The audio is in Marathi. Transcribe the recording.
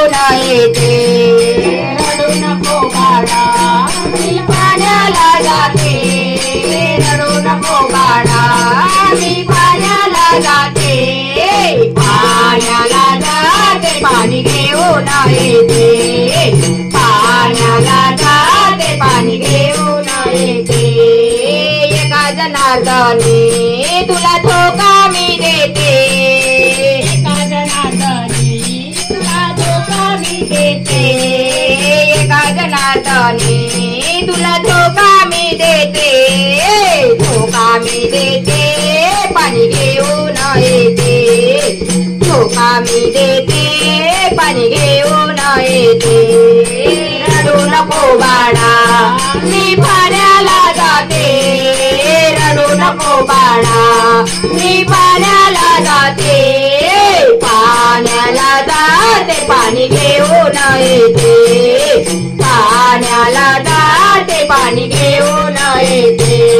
घेऊन येते रडू नको बाळा मी पाण्याला जाते रडू नको बाळा मी पाण्याला जाते पाण्याला जाते पाणी घेऊन येते पाण्याला जाते पाणी घेऊन येते एका जनार्दनी तुला धोका मी देते एका जनार्दनी तुला धोका मी देते एका जनार्दनी तुला धोका मी देते पाणी घेऊन येते धोका मी देते पाणी घेऊन येते रडू नको बाळा मी पाण्याला जाते रडू नको बाळा मी पाण्याला जाते पाण्याला जाते पाणी घेऊन येते पाण्याला जाते पाणी घेऊन येते